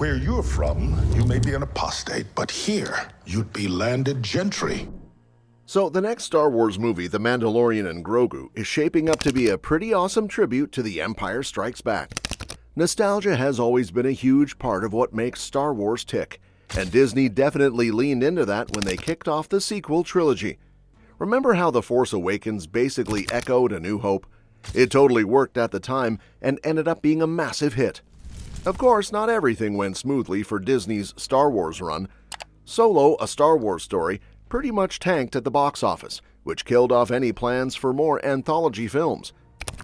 Where you're from, you may be an apostate, but here, you'd be landed gentry. So the next Star Wars movie, The Mandalorian and Grogu, is shaping up to be a pretty awesome tribute to The Empire Strikes Back. Nostalgia has always been a huge part of what makes Star Wars tick, and Disney definitely leaned into that when they kicked off the sequel trilogy. Remember how The Force Awakens basically echoed A New Hope? It totally worked at the time and ended up being a massive hit. Of course, not everything went smoothly for Disney's Star Wars run. Solo, A Star Wars Story, pretty much tanked at the box office, which killed off any plans for more anthology films.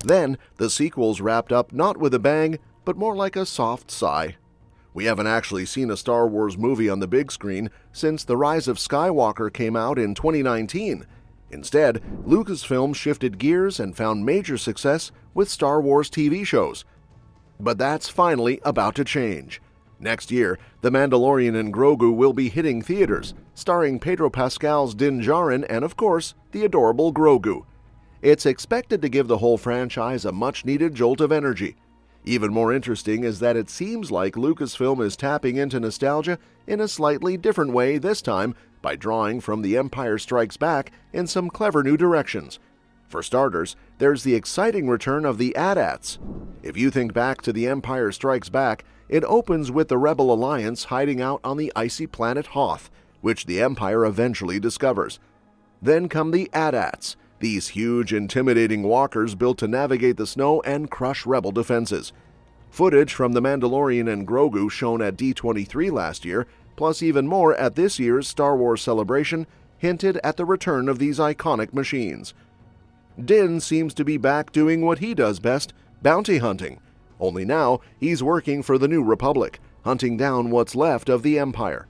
Then, the sequels wrapped up not with a bang, but more like a soft sigh. We haven't actually seen a Star Wars movie on the big screen since The Rise of Skywalker came out in 2019. Instead, Lucasfilm shifted gears and found major success with Star Wars TV shows. But that's finally about to change. Next year, The Mandalorian and Grogu will be hitting theaters, starring Pedro Pascal's Din Djarin and, of course, the adorable Grogu. It's expected to give the whole franchise a much-needed jolt of energy. Even more interesting is that it seems like Lucasfilm is tapping into nostalgia in a slightly different way this time by drawing from The Empire Strikes Back in some clever new directions. For starters, there's the exciting return of the AT-ATs. If you think back to The Empire Strikes Back, it opens with the Rebel Alliance hiding out on the icy planet Hoth, which the Empire eventually discovers. Then come the AT-ATs, these huge, intimidating walkers built to navigate the snow and crush Rebel defenses. Footage from The Mandalorian and Grogu shown at D23 last year, plus even more at this year's Star Wars Celebration, hinted at the return of these iconic machines. Din seems to be back doing what he does best, bounty hunting. Only now, he's working for the New Republic, hunting down what's left of the Empire.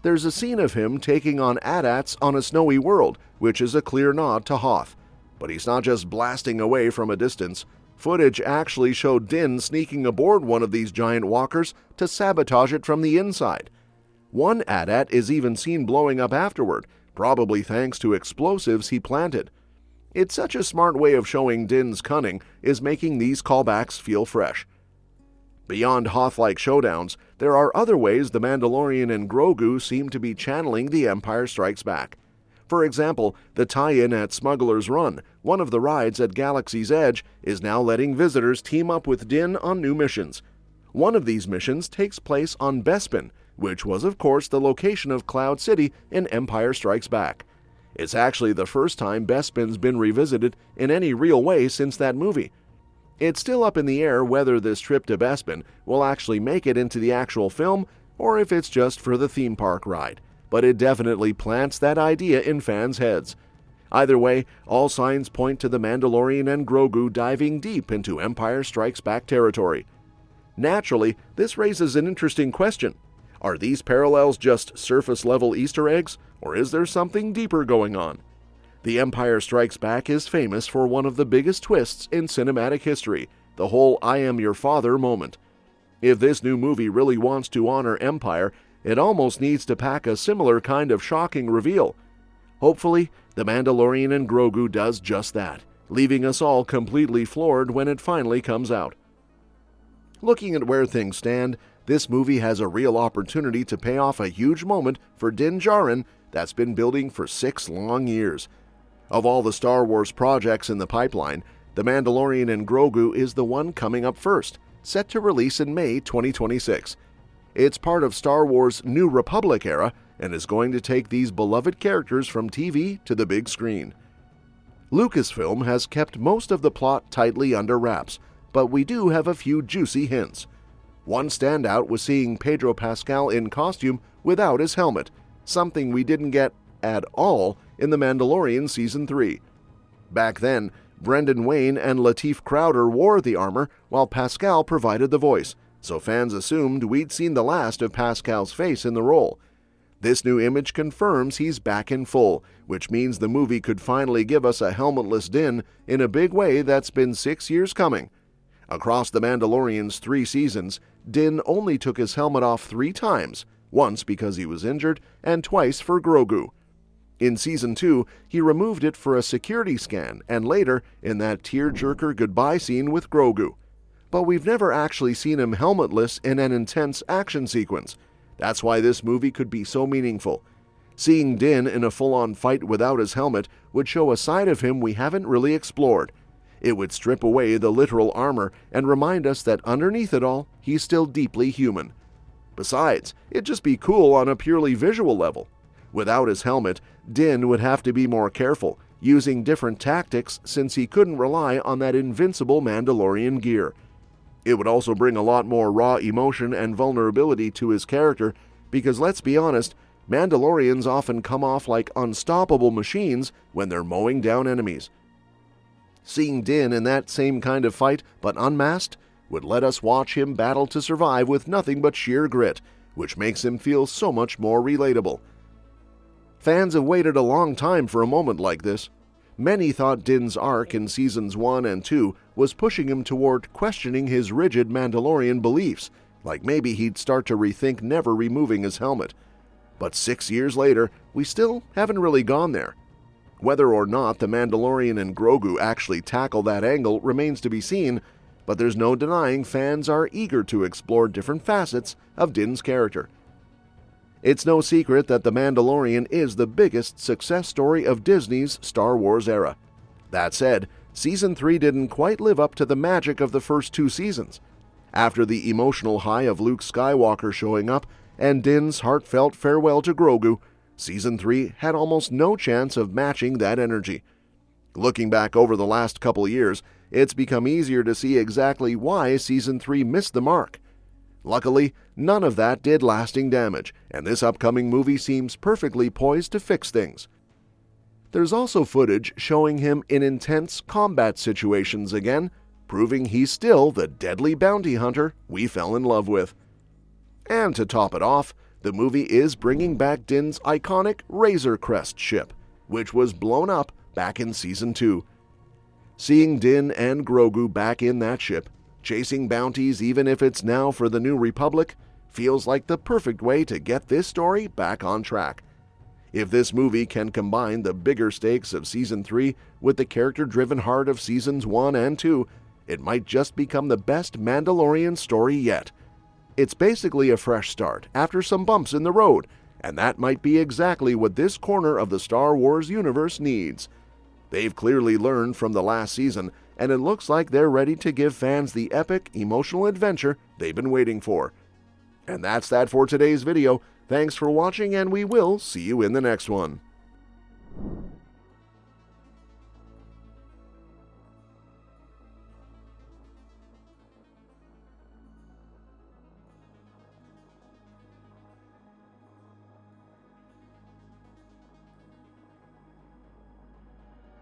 There's a scene of him taking on AT-ATs on a snowy world, which is a clear nod to Hoth. But he's not just blasting away from a distance. Footage actually showed Din sneaking aboard one of these giant walkers to sabotage it from the inside. One AT-AT is even seen blowing up afterward, probably thanks to explosives he planted. It's such a smart way of showing Din's cunning is making these callbacks feel fresh. Beyond Hoth-like showdowns, there are other ways The Mandalorian and Grogu seem to be channeling The Empire Strikes Back. For example, the tie-in at Smuggler's Run, one of the rides at Galaxy's Edge, is now letting visitors team up with Din on new missions. One of these missions takes place on Bespin, which was of course the location of Cloud City in Empire Strikes Back. It's actually the first time Bespin's been revisited in any real way since that movie. It's still up in the air whether this trip to Bespin will actually make it into the actual film or if it's just for the theme park ride, but it definitely plants that idea in fans' heads. Either way, all signs point to The Mandalorian and Grogu diving deep into Empire Strikes Back territory. Naturally, this raises an interesting question. Are these parallels just surface-level Easter eggs, or is there something deeper going on? The Empire Strikes Back is famous for one of the biggest twists in cinematic history, the whole "I am your father" moment. If this new movie really wants to honor Empire, it almost needs to pack a similar kind of shocking reveal. Hopefully, The Mandalorian and Grogu does just that, leaving us all completely floored when it finally comes out. Looking at where things stand, this movie has a real opportunity to pay off a huge moment for Din Djarin that's been building for 6 long years. Of all the Star Wars projects in the pipeline, The Mandalorian and Grogu is the one coming up first, set to release in May 2026. It's part of Star Wars' New Republic era and is going to take these beloved characters from TV to the big screen. Lucasfilm has kept most of the plot tightly under wraps, but we do have a few juicy hints. One standout was seeing Pedro Pascal in costume without his helmet, something we didn't get at all in The Mandalorian Season 3. Back then, Brendan Wayne and Lateef Crowder wore the armor while Pascal provided the voice, so fans assumed we'd seen the last of Pascal's face in the role. This new image confirms he's back in full, which means the movie could finally give us a helmetless Din in a big way that's been 6 years coming. Across The Mandalorian's 3 seasons, Din only took his helmet off 3 times, once because he was injured and twice for Grogu. In Season 2, he removed it for a security scan and later in that tear-jerker goodbye scene with Grogu. but we've never actually seen him helmetless in an intense action sequence. That's why this movie could be so meaningful. Seeing Din in a full-on fight without his helmet would show a side of him we haven't really explored. It would strip away the literal armor and remind us that underneath it all, he's still deeply human. Besides, it'd just be cool on a purely visual level. Without his helmet, Din would have to be more careful, using different tactics since he couldn't rely on that invincible Mandalorian gear. It would also bring a lot more raw emotion and vulnerability to his character because, let's be honest, Mandalorians often come off like unstoppable machines when they're mowing down enemies. Seeing Din in that same kind of fight, but unmasked, would let us watch him battle to survive with nothing but sheer grit, which makes him feel so much more relatable. Fans have waited a long time for a moment like this. Many thought Din's arc in Seasons 1 and 2 was pushing him toward questioning his rigid Mandalorian beliefs, like maybe he'd start to rethink never removing his helmet. But 6 years later, we still haven't really gone there. Whether or not the Mandalorian and Grogu actually tackle that angle remains to be seen, but there's no denying fans are eager to explore different facets of Din's character. It's no secret that The Mandalorian is the biggest success story of Disney's Star Wars era. That said, Season 3 didn't quite live up to the magic of the first 2 seasons. After the emotional high of Luke Skywalker showing up and Din's heartfelt farewell to Grogu, Season 3 had almost no chance of matching that energy. Looking back over the last couple years, it's become easier to see exactly why Season 3 missed the mark. Luckily, none of that did lasting damage, and this upcoming movie seems perfectly poised to fix things. There's also footage showing him in intense combat situations again, proving he's still the deadly bounty hunter we fell in love with. And to top it off, the movie is bringing back Din's iconic Razor Crest ship, which was blown up back in Season 2. Seeing Din and Grogu back in that ship, chasing bounties even if it's now for the New Republic, feels like the perfect way to get this story back on track. If this movie can combine the bigger stakes of Season 3 with the character-driven heart of Seasons 1 and 2, it might just become the best Mandalorian story yet. It's basically a fresh start after some bumps in the road, and that might be exactly what this corner of the Star Wars universe needs. They've clearly learned from the last season, and it looks like they're ready to give fans the epic, emotional adventure they've been waiting for. And that's that for today's video. Thanks for watching, and we will see you in the next one.